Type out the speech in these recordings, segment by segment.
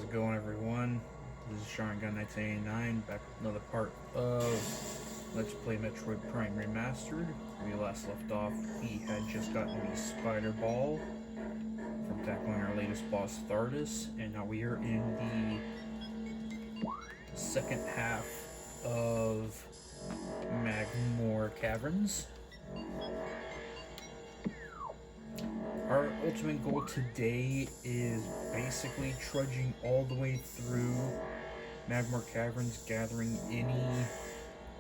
it going, everyone? This is Sean Gun 1989, back with another part of Let's Play Metroid Prime Remastered. We last left off, we had just gotten the Spider Ball from tackling our latest boss, Thardus, and now we are in the second half of Magmore Caverns. Our ultimate goal today is basically trudging all the way through Magmore Caverns, gathering any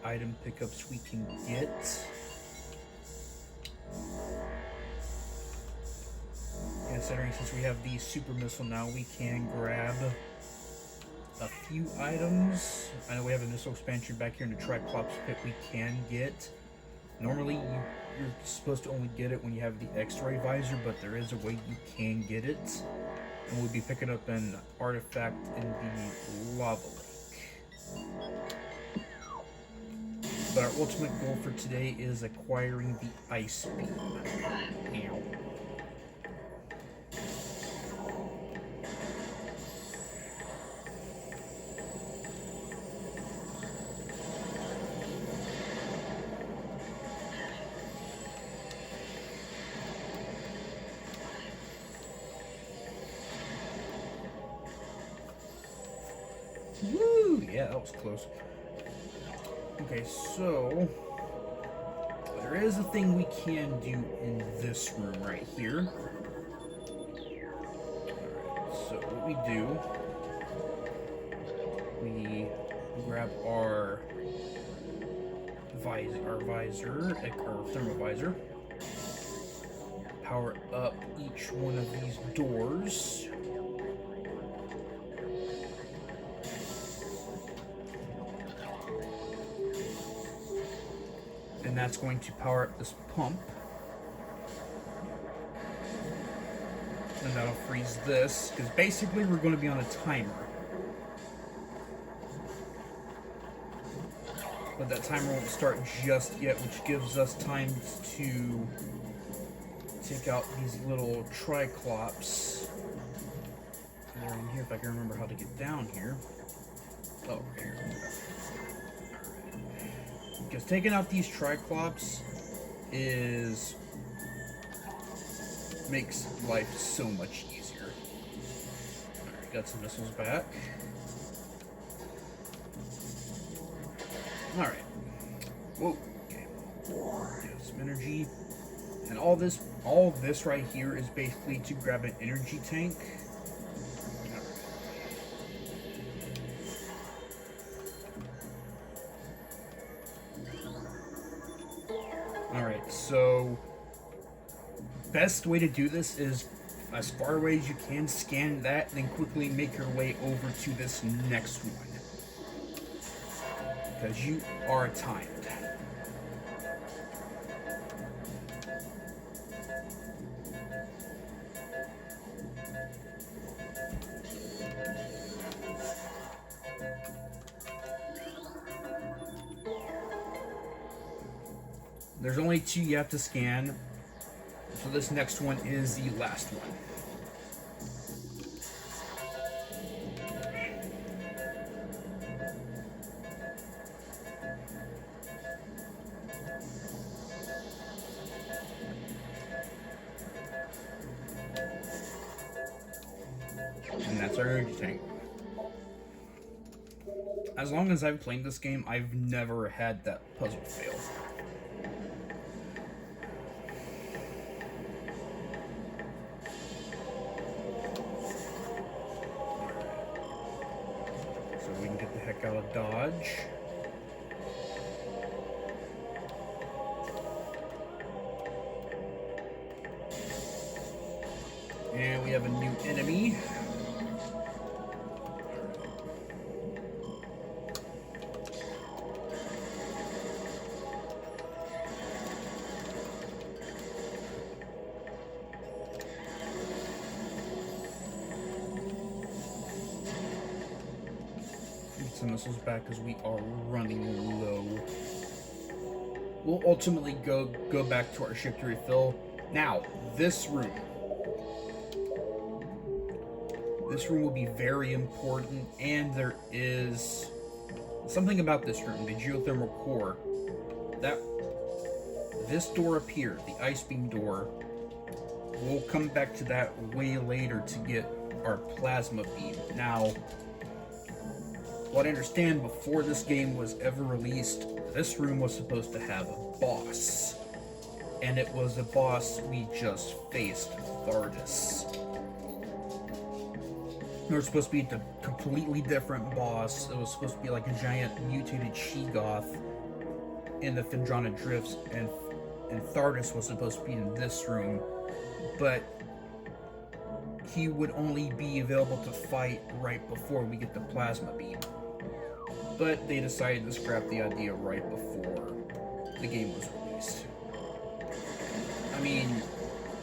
item pickups we can get. Considering since we have the super missile now, we can grab a few items. I know we have a missile expansion back here in the Triclops pit we can get. Normally you're supposed to only get it when you have the X-ray visor, but there is a way you can get it. And we'll be picking up an artifact in the lava lake. But our ultimate goal for today is acquiring the ice beam. Ow. Woo! Yeah, that was close. Okay, so there is a thing we can do in this room right here. Alright, so what we do, we grab our visor, or thermovisor, power up each one of these doors. And that's going to power up this pump. And that'll freeze this, because basically we're going to be on a timer. But that timer won't start just yet, which gives us time to take out these little Triclops. They're in here, if I can remember how to get down here. Oh, right here. Because taking out these Triclops makes life so much easier. Alright, got some missiles back. Alright. Whoa. Okay. Get some energy. And all this right here is basically to grab an energy tank. Alright, so best way to do this is as far away as you can, scan that, then quickly make your way over to this next one. Because you are timed. There's only two you have to scan, so this next one is the last one. And that's our energy tank. As long as I've played this game, I've never had that puzzle fail. We can get the heck out of Dodge. And we have a new enemy. Some missiles back because we are running low. We'll ultimately go back to our ship to refill. Now, this room. This room will be very important, and there is something about this room, the geothermal core. This door up here, the ice beam door, we'll come back to that way later to get our plasma beam. Now, what I understand, before this game was ever released, this room was supposed to have a boss. And it was a boss we just faced, Thardus. It was supposed to be a completely different boss. It was supposed to be like a giant mutated Sheegoth in the Phendrana Drifts, and Thardus was supposed to be in this room, but he would only be available to fight right before we get the plasma beam. But they decided to scrap the idea right before the game was released. I mean,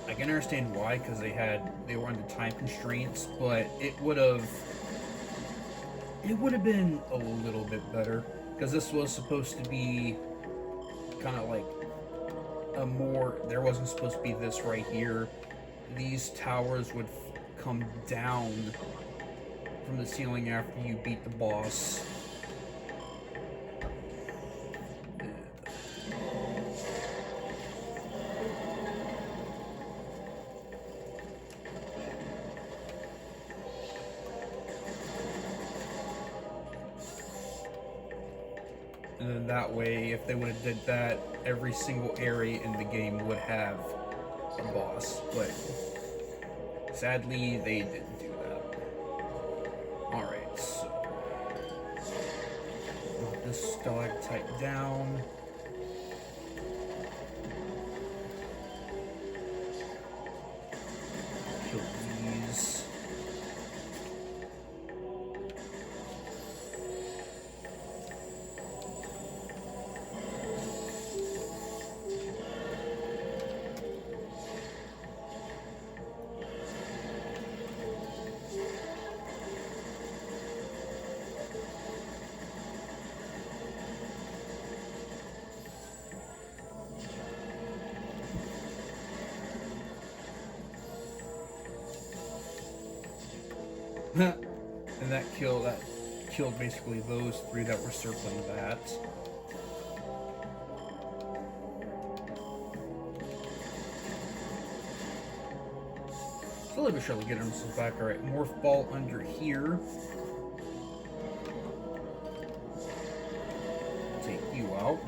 I can understand why, because they were under time constraints, but it would have been a little bit better, because this was supposed to be kind of like there wasn't supposed to be this right here. These towers would come down from the ceiling after you beat the boss. And then that way, if they would have did that, every single area in the game would have a boss. But sadly, they didn't do that. Alright, so move this stalactite down. Kill these. And that killed basically those three that were circling that. Slowly but surely getting themselves back. Alright, morph ball under here. Take you out.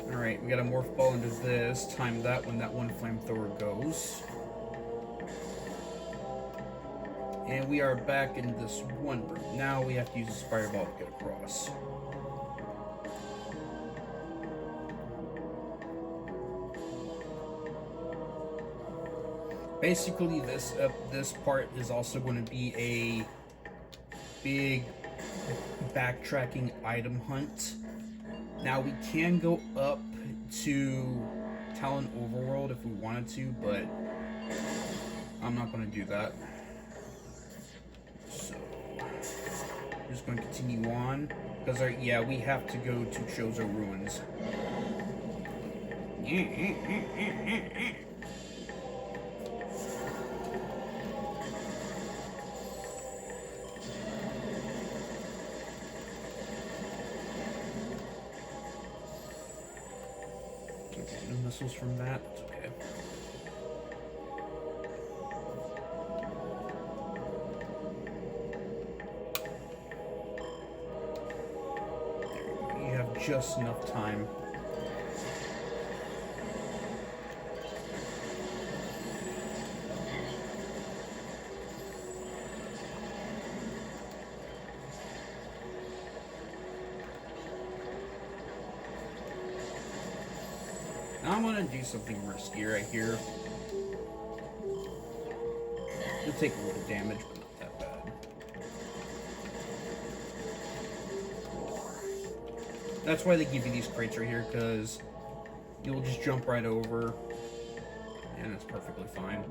Alright, we got a morph ball into this. Time that when that one flamethrower goes. And we are back in this one room. Now we have to use a fireball to get across. Basically, this part is also going to be a big backtracking item hunt. Now, we can go up to Talon Overworld if we wanted to, but I'm not going to do that. So, we're just going to continue on. Because, yeah, we have to go to Chozo Ruins. No missiles from that. It's okay. There you go. You have just enough time. Now I'm gonna do something risky right here. It'll take a little damage, but not that bad. That's why they give you these crates right here, because you'll just jump right over, and it's perfectly fine.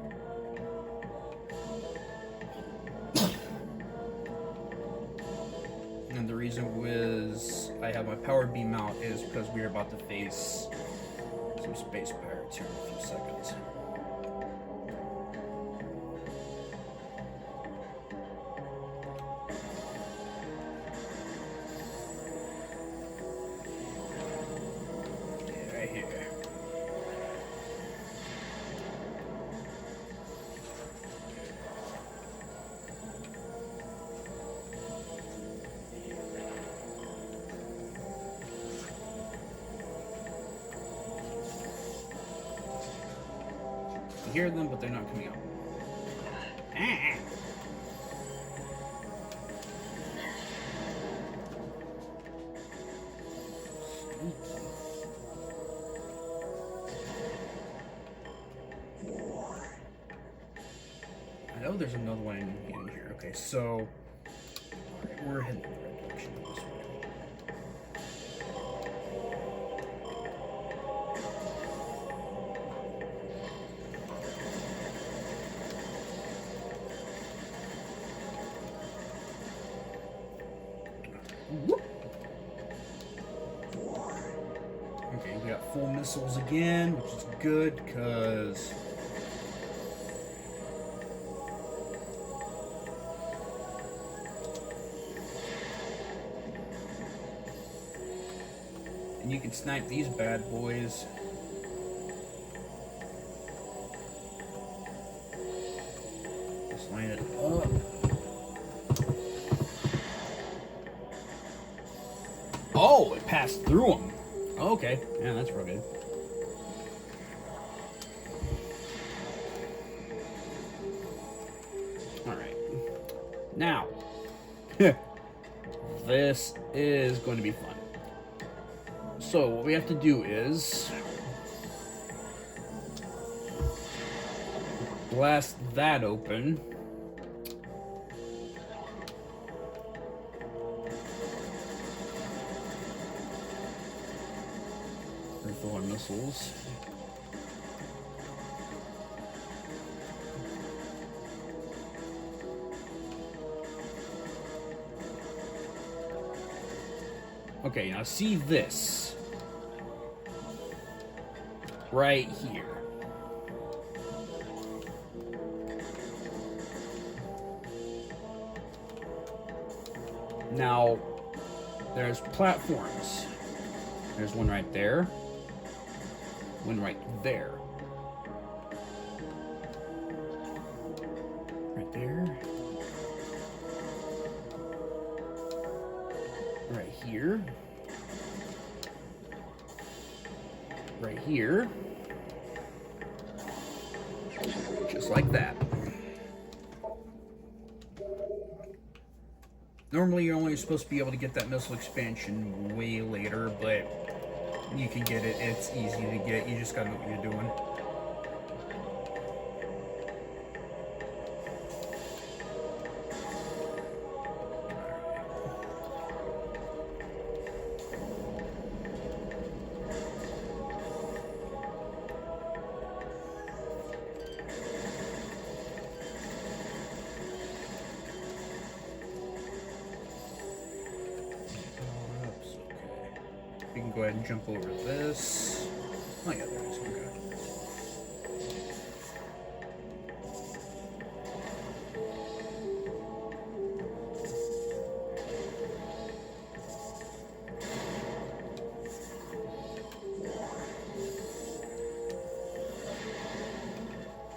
And and the reason was I have my power beam out is because we are about to face some space pirates here in a few seconds. Yeah, right here. You hear them, but they're not coming out. I know there's another one in here. Okay, so alright, we're heading in the right direction this way. Whoop. Okay, we got full missiles again, which is good because and you can snipe these bad boys. Just line it up. Oh, it passed through them. Okay, yeah, that's real good. All right, now this is going to be fun. So what we have to do is blast that open. Refill our missiles. Okay, now see this right here. Now, there's platforms. There's one right there. One right there. Right there. Right here. Right here. Just like that. Normally you're only supposed to be able to get that missile expansion way later, but you can get it. It's easy to get. You just gotta know what you're doing. We can go ahead and jump over this. Oh yeah, there it is. Okay.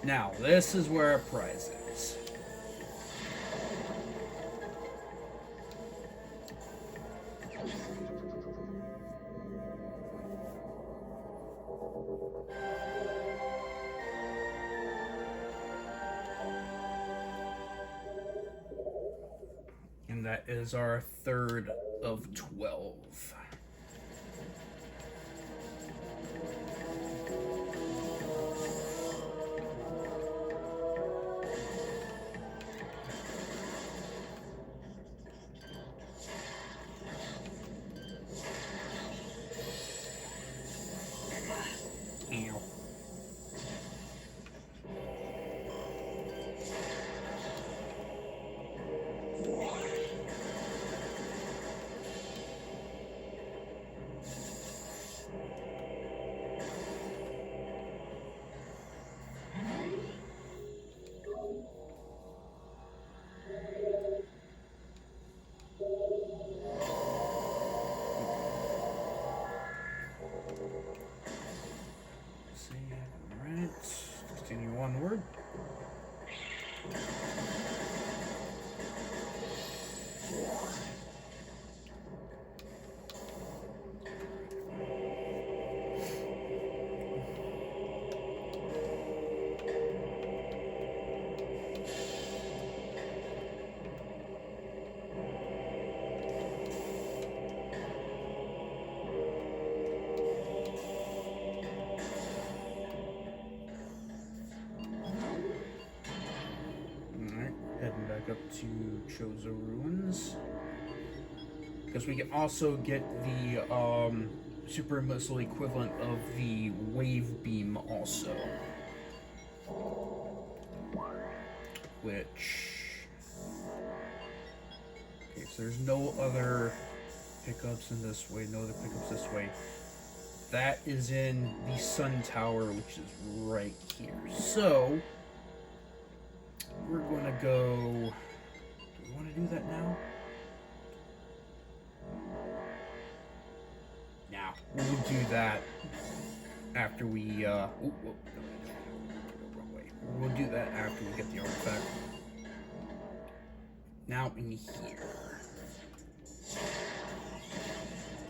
Now, this is where our prize is. And that is our third of 12. Ow. Chozo Ruins. Because we can also get the super missile equivalent of the wave beam also. Which... Okay, so there's no other pickups in this way, no other pickups this way. That is in the Sun Tower, which is right here. So, we're going to go... Do we want to do that now? Now, we'll do that after we... wrong way. We'll do that after we get the artifact. Now in here.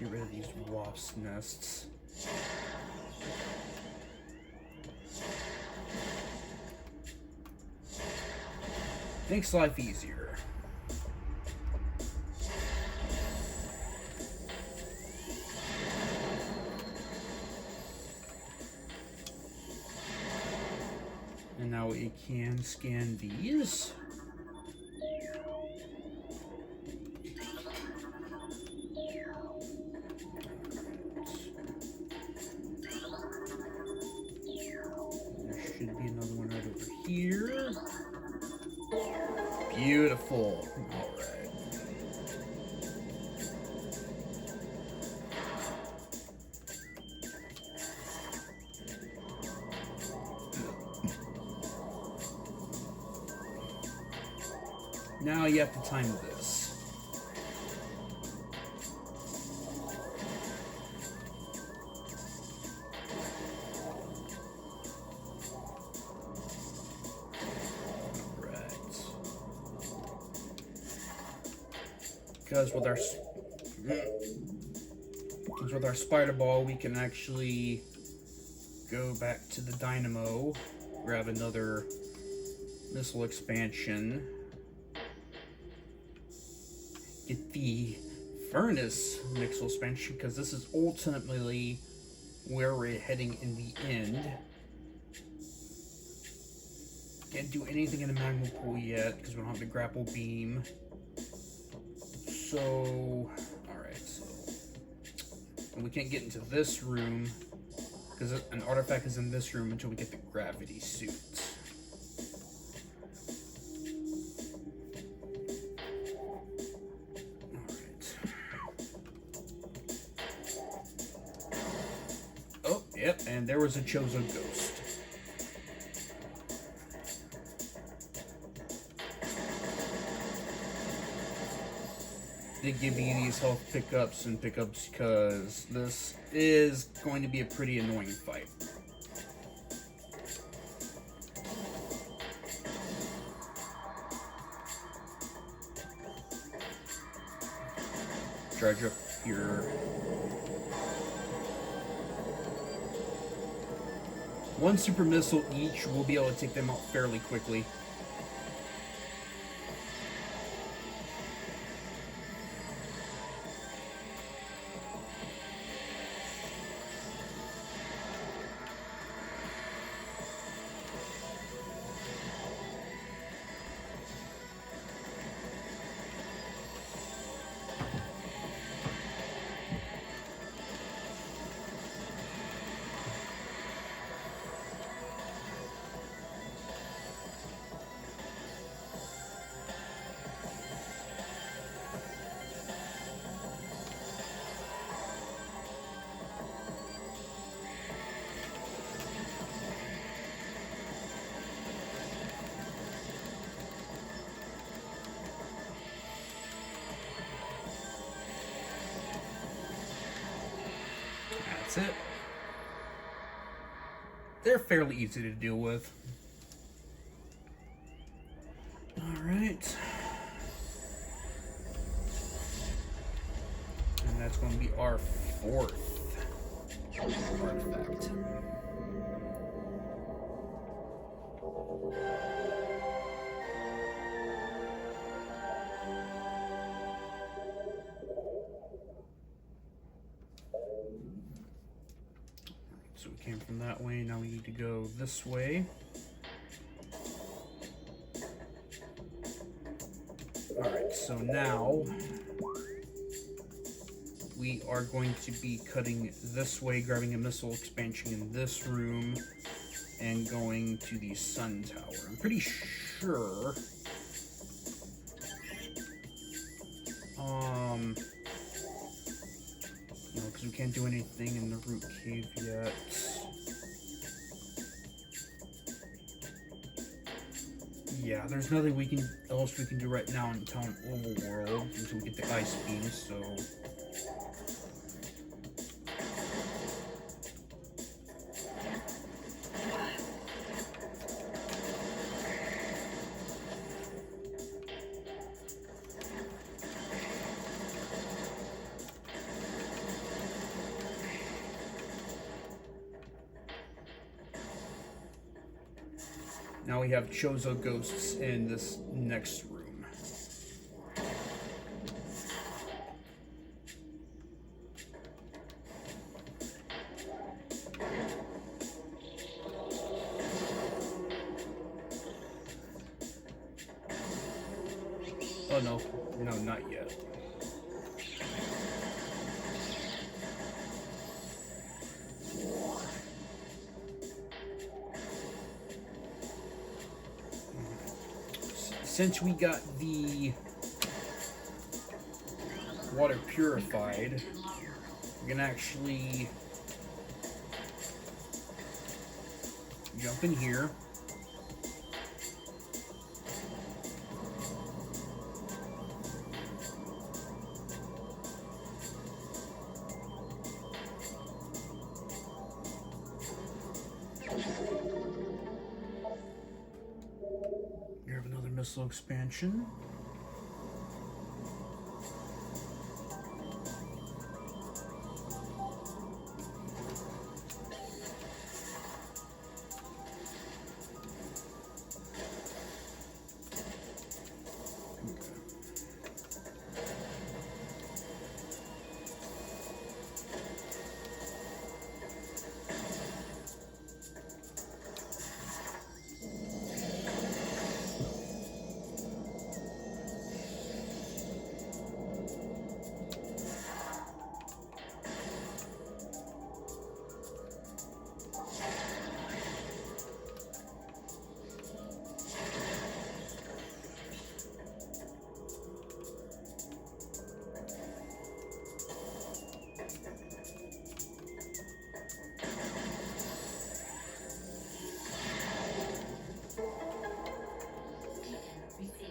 Get rid of these wasp nests. Makes life easier. And now we can scan these. Here. Beautiful. All right. Now you have to time this. Because with our spider ball, we can actually go back to the dynamo, grab another missile expansion, get the furnace missile expansion, because this is ultimately where we're heading in the end. Can't do anything in the magma pool yet because we don't have the grapple beam. So, alright, so and we can't get into this room because an artifact is in this room until we get the gravity suit. Alright. Oh, yep, and there was a Chozo ghost. They give you these health pickups and pickups because this is going to be a pretty annoying fight. Charge up your... One super missile each, we'll be able to take them out fairly quickly. That's it. They're fairly easy to deal with. Alright. And that's going to be our fourth artifact. So we came from that way, now we need to go this way. Alright. So now we are going to be cutting this way, grabbing a missile expansion in this room, and going to the sun tower. I'm pretty sure. No, because we can't do anything in the root cave yet. Yeah, there's nothing else we can do right now in Town Overworld until we get the ice beam, so. Now we have Chozo ghosts in this next room. Oh no, not yet. Since we got the water purified, we can actually jump in here. Missile expansion.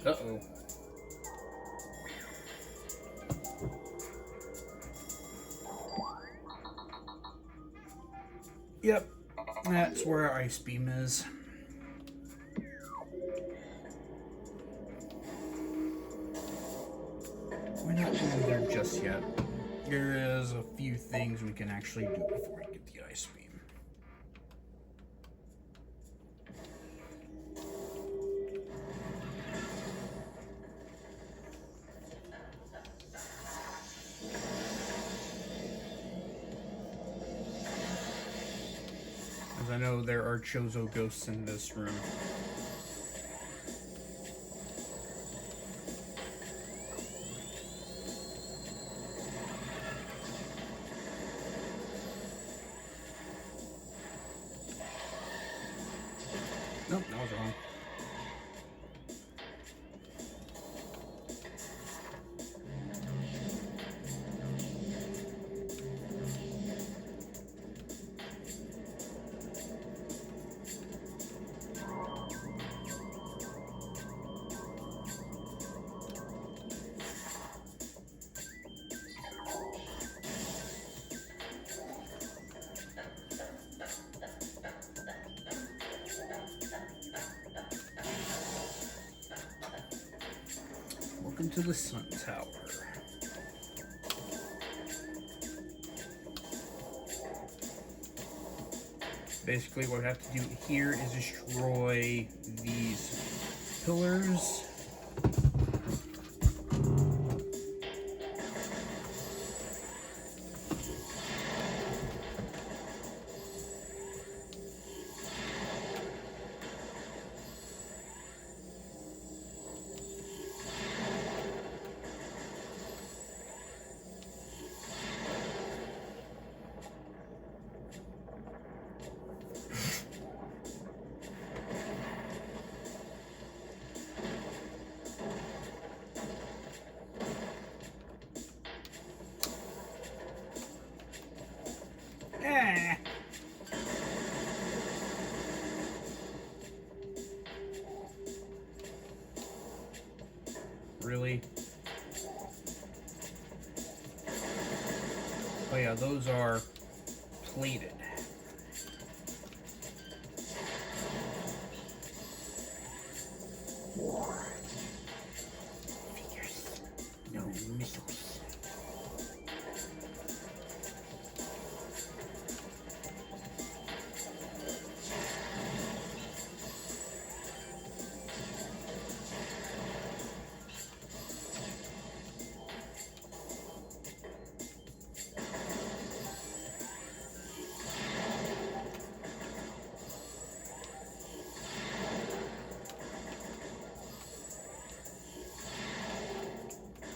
Uh-oh. Yep, that's where our ice beam is. We're not going there just yet. There is a few things we can actually do before we get the ice beam. As I know there are Chozo ghosts in this room. Nope, that was wrong. Welcome to the Sun Tower. Basically, what we have to do here is destroy these pillars. Oh yeah, those are plated. Figures. No missiles.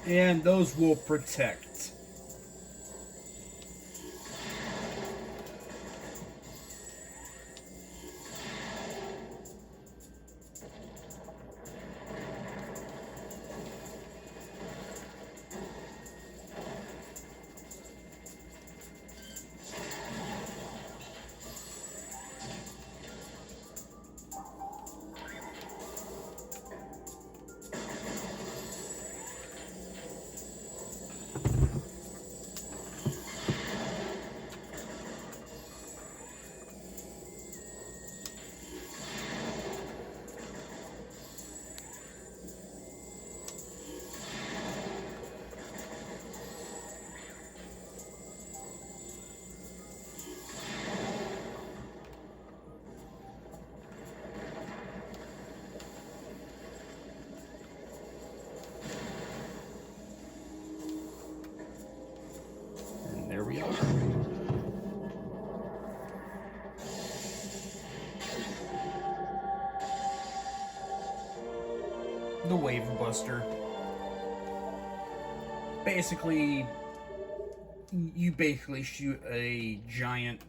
And those will protect. And there we are. The Wave Buster. Basically, you basically shoot a giant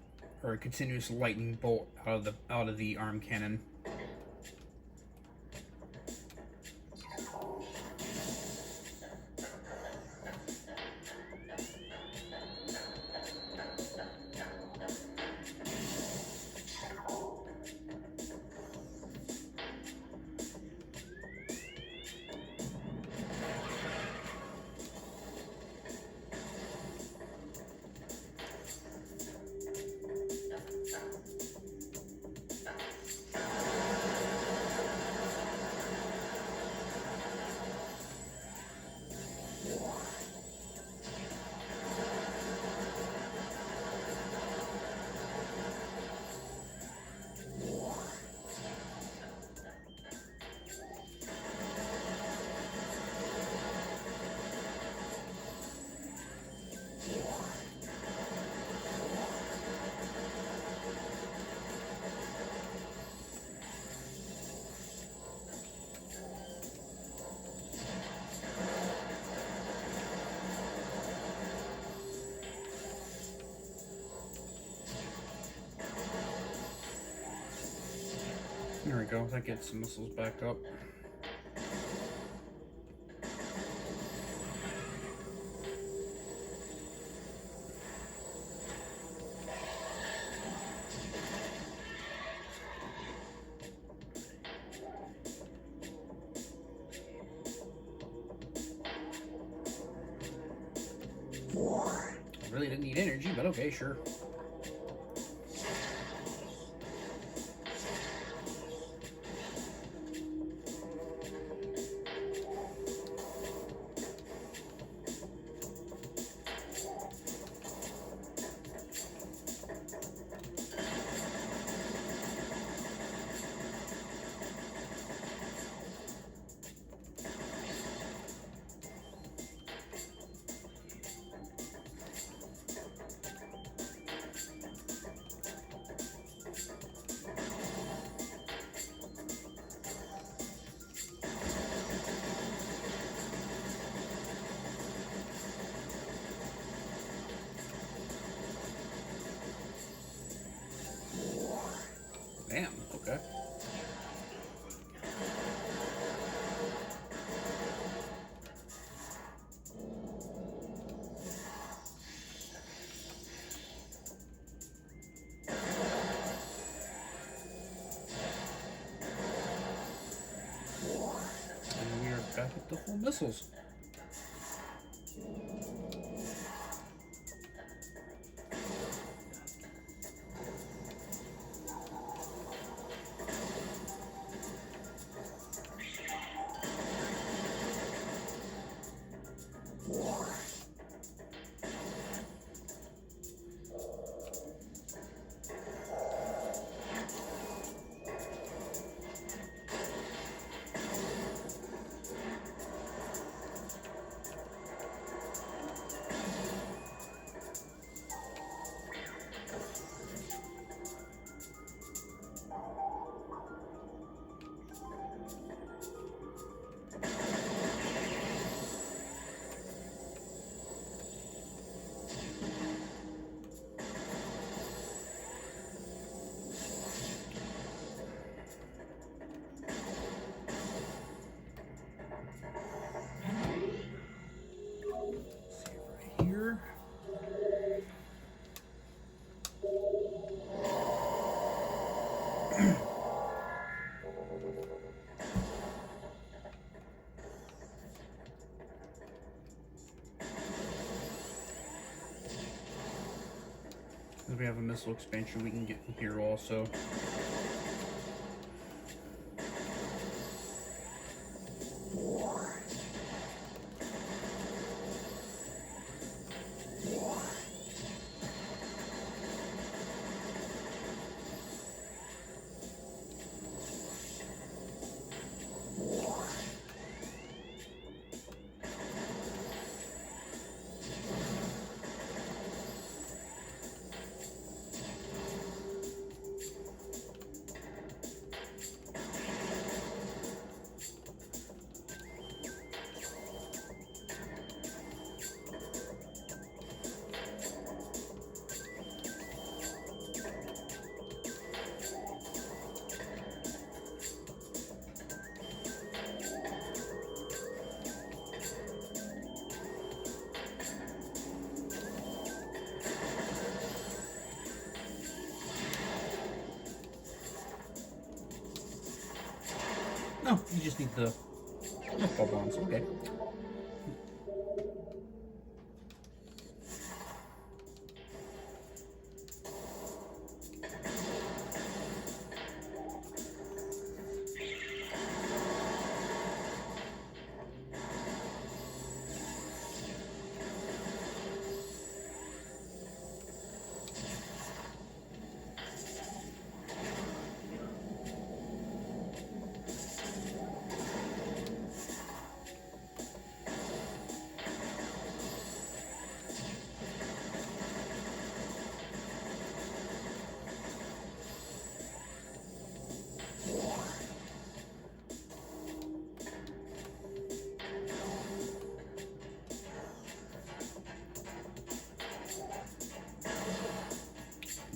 or a continuous lightning bolt out of the arm cannon. There we go. That gets some missiles back up. Really didn't need energy, but okay, sure. Damn, okay. And we are back at the full missiles. here. We have a missile expansion we can get in here also. No, you just need the ball bombs. Okay.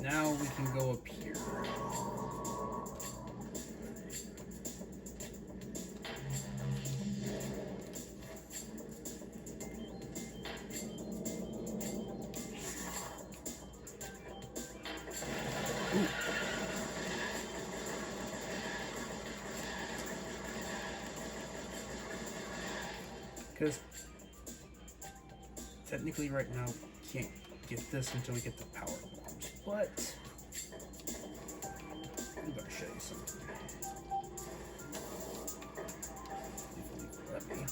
Now we can go up here. Because technically right now we can't get this until we get the power bombs, but I'm gonna show you something. Let me.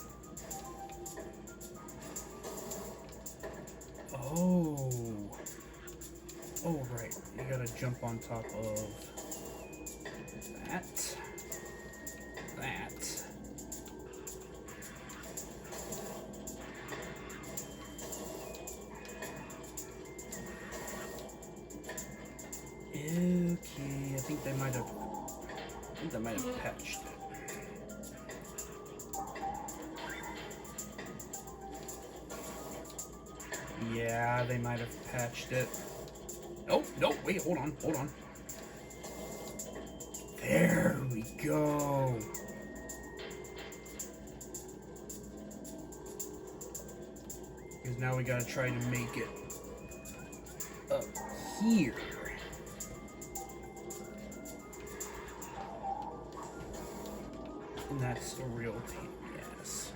Oh right, you gotta jump on top of that. Okay, I think they might have patched it. Yeah, they might have patched it. Oh, no, wait, hold on. There we go. Because now we gotta try to make it up here. And that's a real pain in the ass.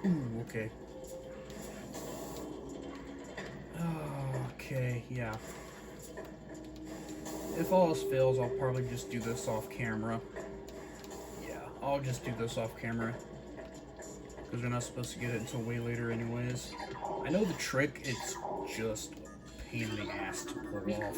Ooh, okay. Okay, yeah. If all else fails, I'll probably just do this off camera. Yeah, I'll just do this off camera. Because we're not supposed to get it until way later anyways. I know the trick, it's just a pain in the ass to pull off.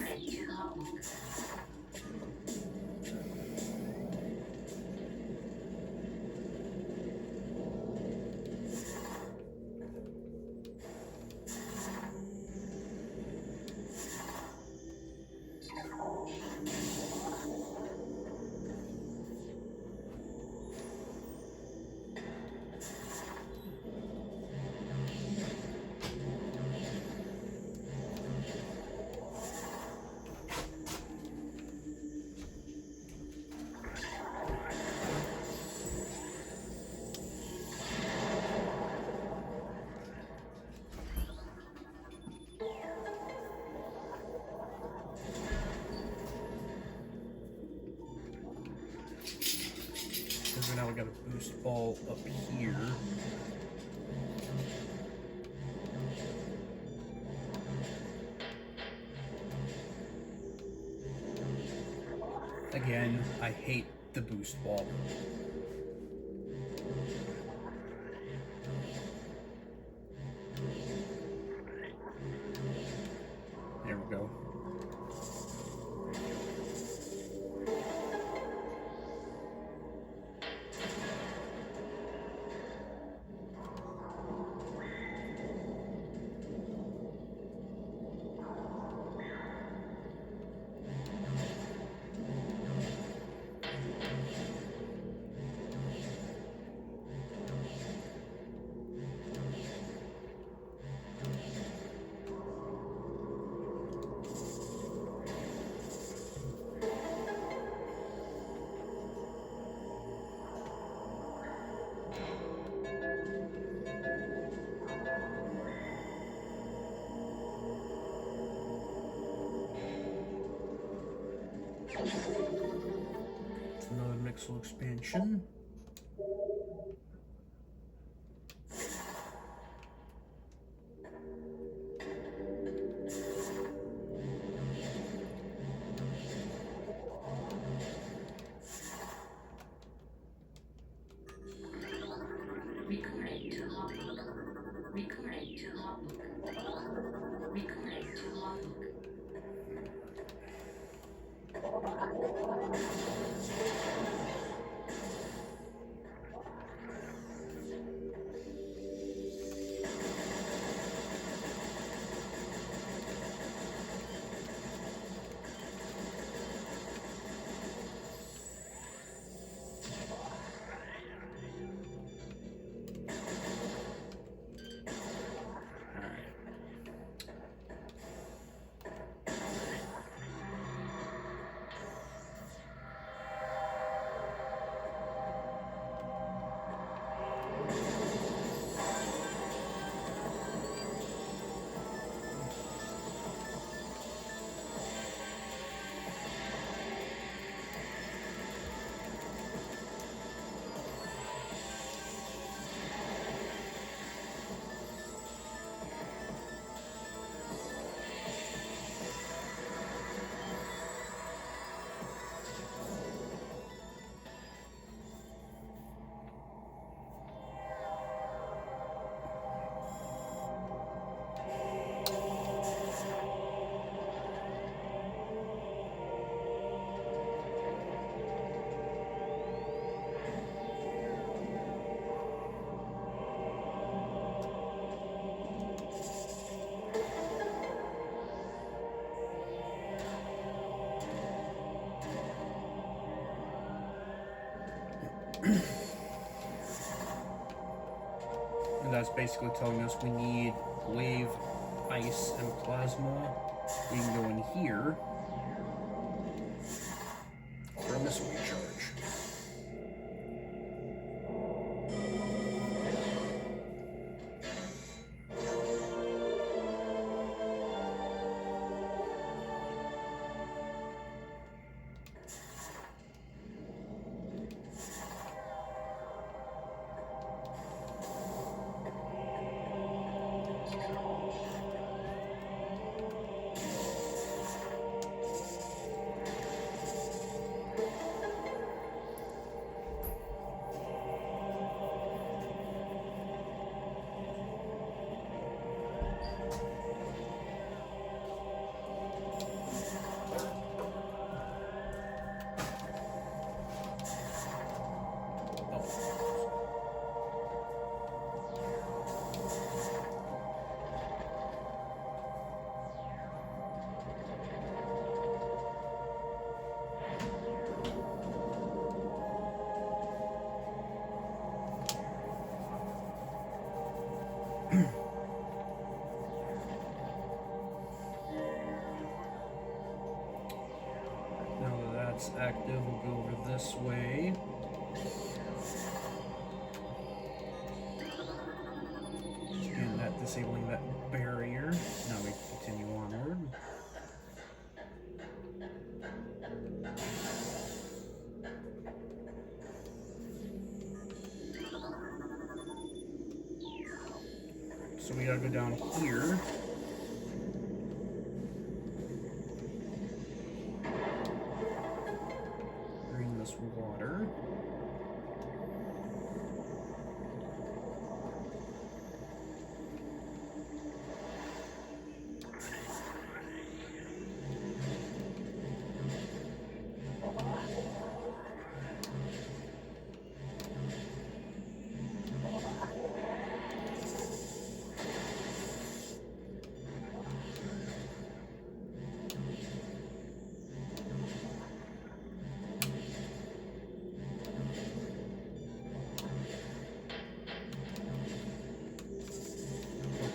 So now we got a boost ball up here. Again, I hate the boost ball. There we go. Another Mixel expansion. Recording to logbook. Recording to logbook. Recording to logbook. And that's basically telling us we need wave, ice, and plasma. We can go in here for a missile recharge. Now that that's active, we'll go over this way. Again, that disabling that barrier. Now we continue onward. So we gotta go down here. Bring this water.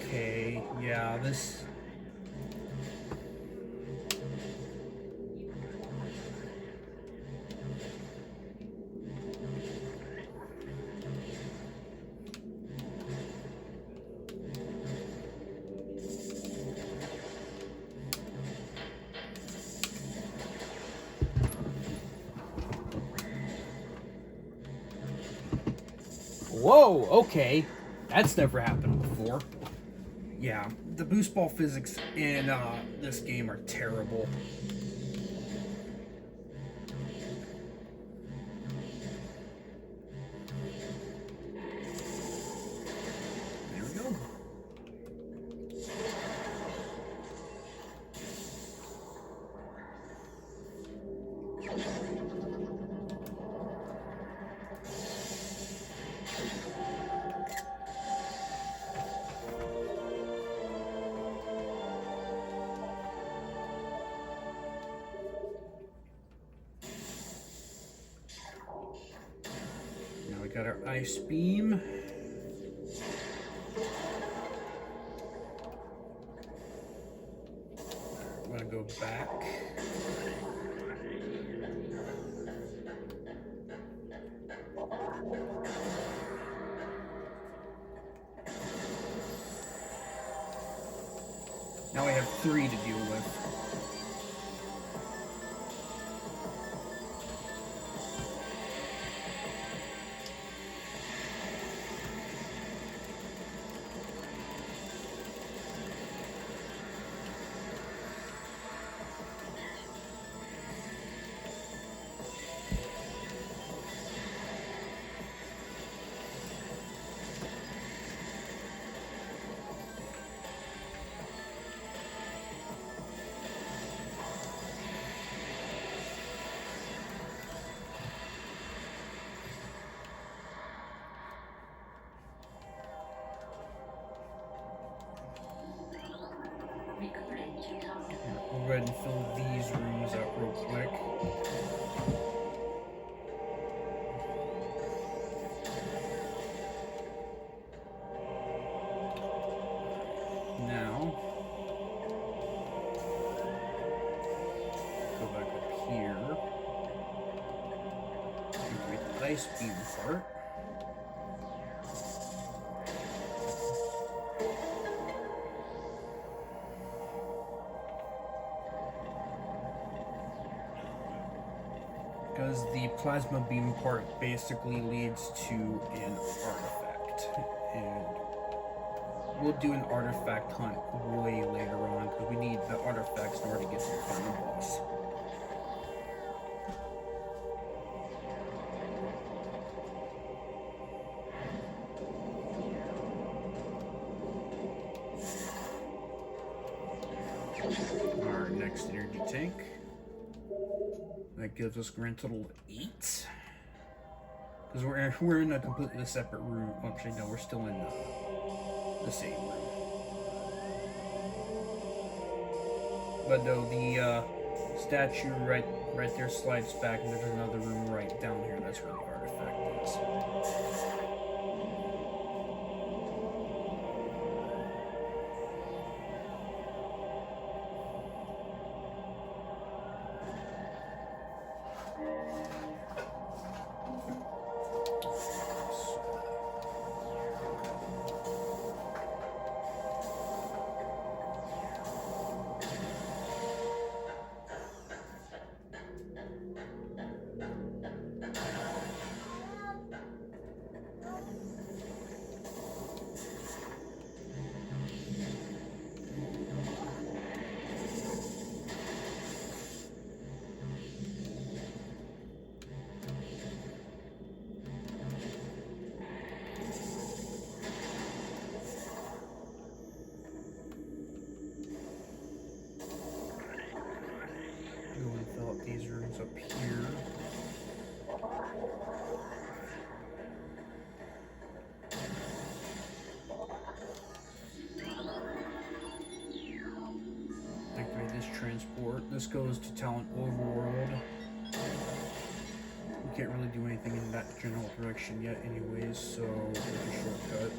Okay, yeah, this... Whoa, okay. That's never happened before. Yeah, the boost ball physics in this game are terrible. There we go. Now we got our ice beam. I'm gonna go back. Now we have 3 to deal with. Recording to Hunting. We'll go ahead and fill these rooms out real quick. Now, go back up here. Activate the ice beam part. Because the plasma beam part basically leads to an artifact. And we'll do an artifact hunt way later on because we need the artifacts in order to get to the final boss. Our next energy tank. That gives us a grand total of 8. Because we're in a completely separate room. Oh, actually, no, we're still in the same room. But no, the statue right there slides back, and there's another room right down here. That's where the artifact is. out these rooms up here. Activate this transport. This goes to Talent Overworld. We can't really do anything in that general direction yet anyways, so there's a shortcut.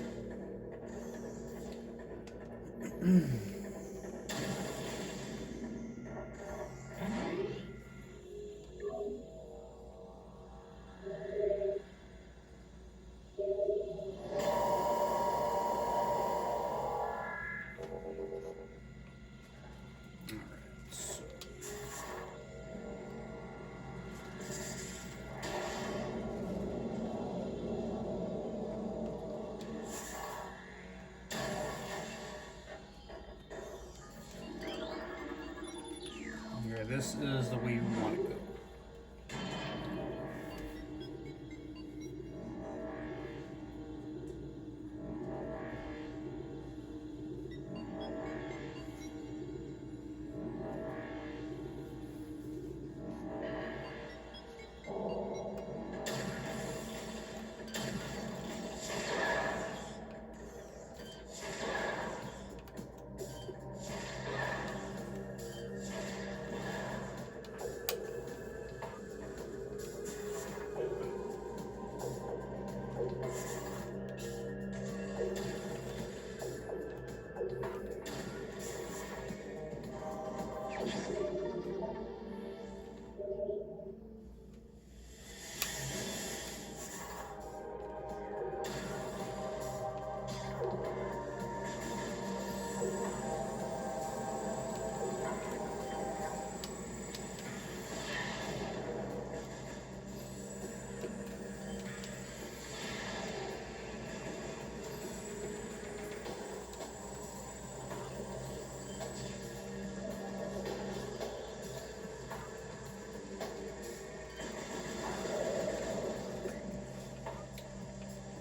This is the way we want to go.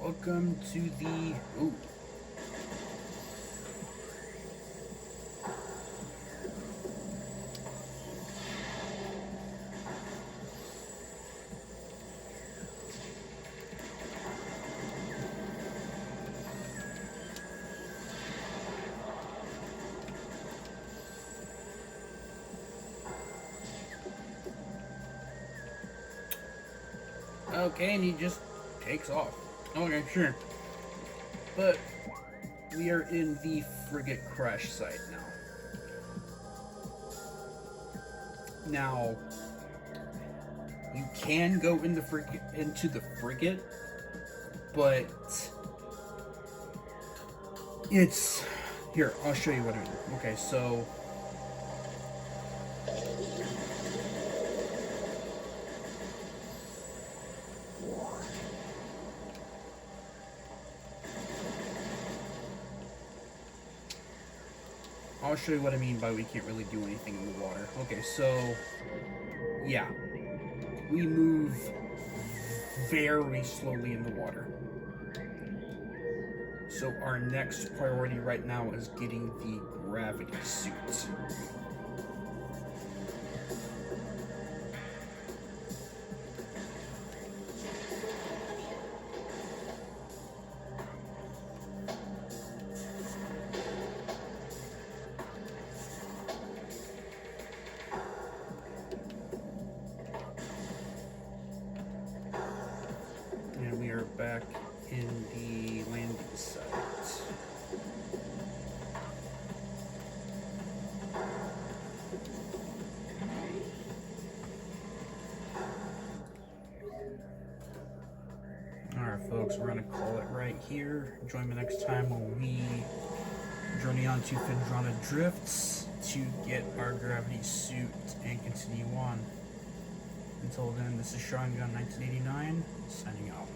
Welcome to the... Ooh. Okay, and he just takes off. Okay, sure. But we are in the frigate crash site now. Now, you can go in the into the frigate, but it's here. I'll show you what I mean. Okay, so. I'll show you what I mean by we can't really do anything in the water. Okay, so, yeah. We move very slowly in the water. So our next priority right now is getting the gravity suit. Back in the landing site. Alright folks, we're going to call it right here. Join me next time when we journey on to Phendrana Drifts to get our gravity suit and continue on. Until then, this is Sean Gun 1989, signing out.